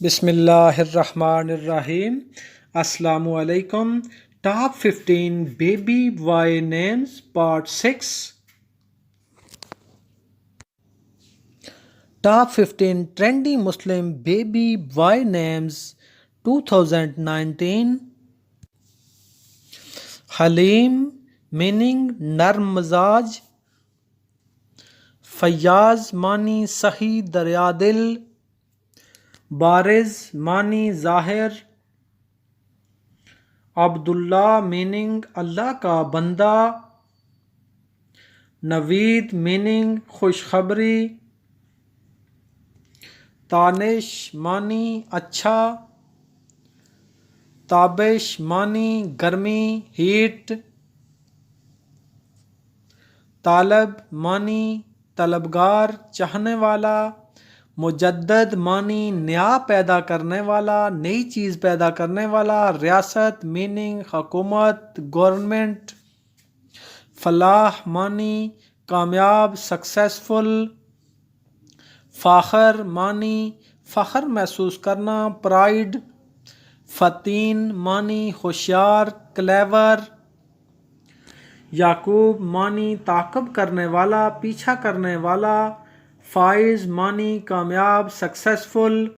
بسم اللہ الرحمن الرحیم۔ السلام علیکم۔ Top 15 baby boy names part 6۔ Top 15 trendy Muslim baby boy names 2019۔ Haleem meaning نرم مزاج، فیاض معنی سخی دریا دل، بارز معنی ظاہر، عبداللہ میننگ اللہ کا بندہ، نوید میننگ خوشخبری، تانش معنی اچھا، تابش معنی گرمی ہیٹ، طالب معنی طلبگار چاہنے والا، مجدد معنی نیا پیدا کرنے والا، نئی چیز پیدا کرنے والا، ریاست میننگ حکومت گورنمنٹ، فلاح معنی کامیاب سکسیسفل، فاخر معنی فخر محسوس کرنا پرائڈ، فطین معنی ہوشیار کلیور، یعقوب معنی تعاقب کرنے والا پیچھا کرنے والا، فائز معنی کامیاب سکسیسفل،